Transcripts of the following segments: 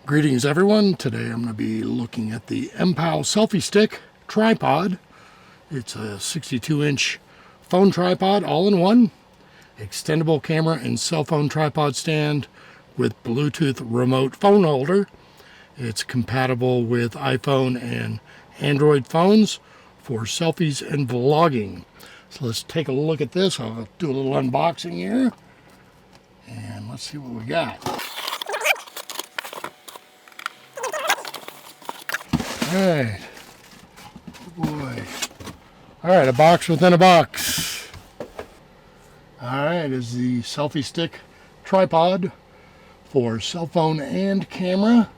Greetings everyone. Today I'm going to be looking at the Mpow selfie stick tripod. It's a 62-inch phone tripod all-in-one, extendable camera and cell phone tripod stand with Bluetooth remote phone holder. It's compatible with iPhone and Android phones for selfies and vlogging. So let's take a look at this. I'll do a little unboxing here and let's see what we got. Alright, oh boy. Alright, a box within a box. Alright, is the selfie stick tripod for cell phone and camera.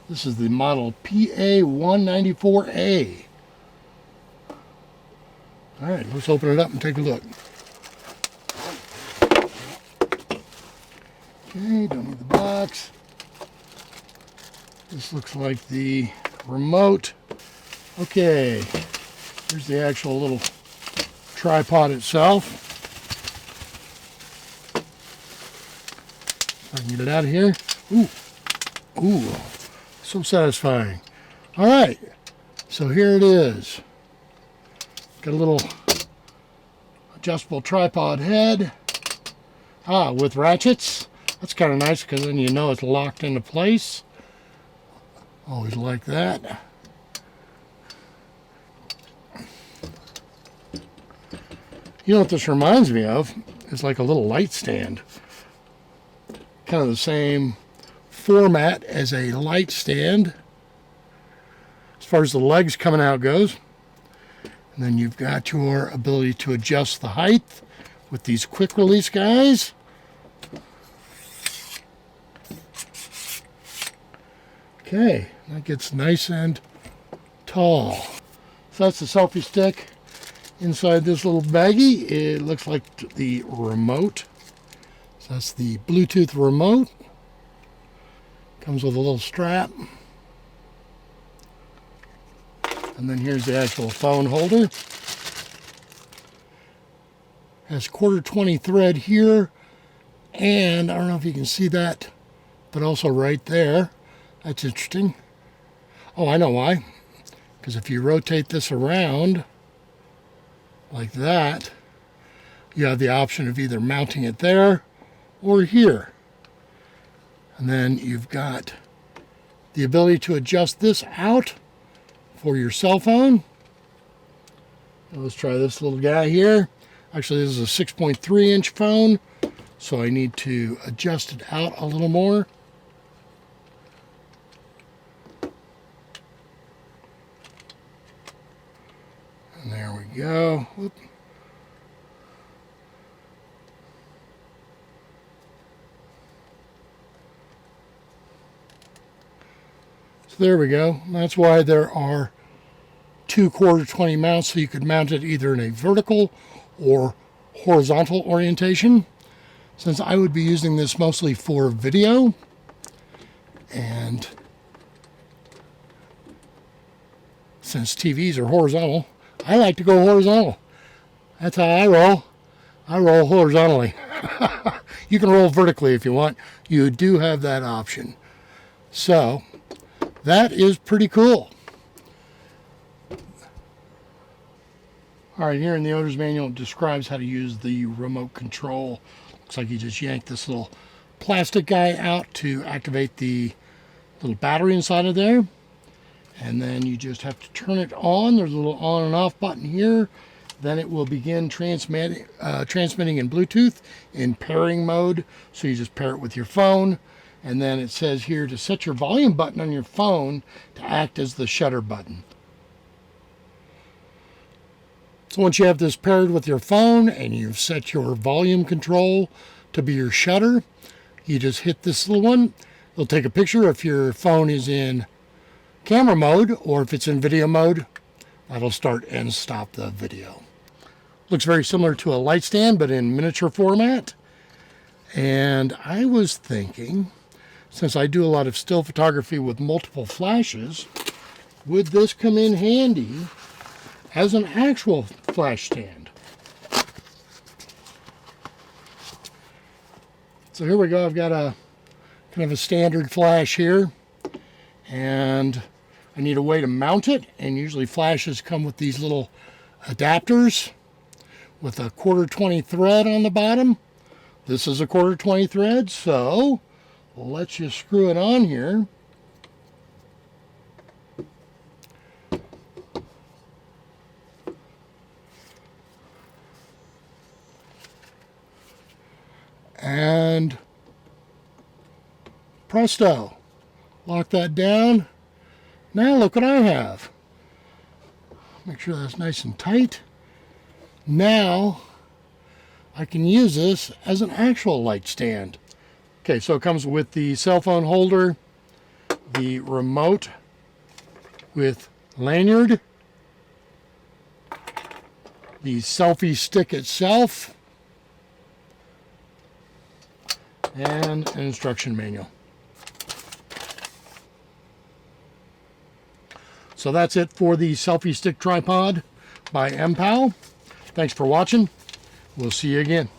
This is the model PA194A. Alright, let's open it up and take a look. Okay, don't need the box. This looks like the remote. Okay, here's the actual little tripod itself. If I can get it out of here. Ooh, so satisfying. All right, so here it is. Got a little adjustable tripod head. With ratchets. That's kind of nice because then you know it's locked into place. Always like that. You know what this reminds me of? It's like a little light stand. Kind of the same format as a light stand as far as the legs coming out goes. And then you've got your ability to adjust the height with these quick release guys. Okay, that gets nice and tall. So that's the selfie stick. Inside this little baggie, it looks like the remote. So that's the Bluetooth remote. Comes with a little strap. And then here's the actual phone holder. Has 1/4 thread here. And I don't know if you can see that, but also right there. That's interesting. Oh, I know why. Because if you rotate this around like that, you have the option of either mounting it there or here. And then you've got the ability to adjust this out for your cell phone. Now let's try this little guy here. Actually, this is a 6.3-inch phone, so I need to adjust it out a little more. And there we go. Whoop. So there we go. That's why there are 2 1/4 mounts, so you could mount it either in a vertical or horizontal orientation. Since I would be using this mostly for video, and since TVs are horizontal, I like to go horizontal. That's how I roll. I roll horizontally. You can roll vertically if you want. You do have that option. So, that is pretty cool. Alright, here in the owner's manual it describes how to use the remote control. Looks like you just yank this little plastic guy out to activate the little battery inside of there. And then you just have to turn it on. There's a little on and off button here. Then it will begin transmitting in Bluetooth in pairing mode. So you just pair it with your phone. And then it says here to set your volume button on your phone to act as the shutter button. So once you have this paired with your phone and you've set your volume control to be your shutter, you just hit this little one. It'll take a picture if your phone is in camera mode, or if it's in video mode, that'll start and stop the video. Looks very similar to a light stand, but in miniature format. And I was thinking, since I do a lot of still photography with multiple flashes, would this come in handy as an actual flash stand? So here we go. I've got a kind of a standard flash here. And I need a way to mount it, and usually flashes come with these little adapters with a 1/4-20 thread on the bottom. This is a 1/4-20 thread, so let's just screw it on here. And presto, lock that down. Now look what I have. Make sure that's nice and tight. Now I can use this as an actual light stand. Okay, so it comes with the cell phone holder, the remote with lanyard, the selfie stick itself, and an instruction manual. So that's it for the selfie stick tripod by Mpow. Thanks for watching. We'll see you again.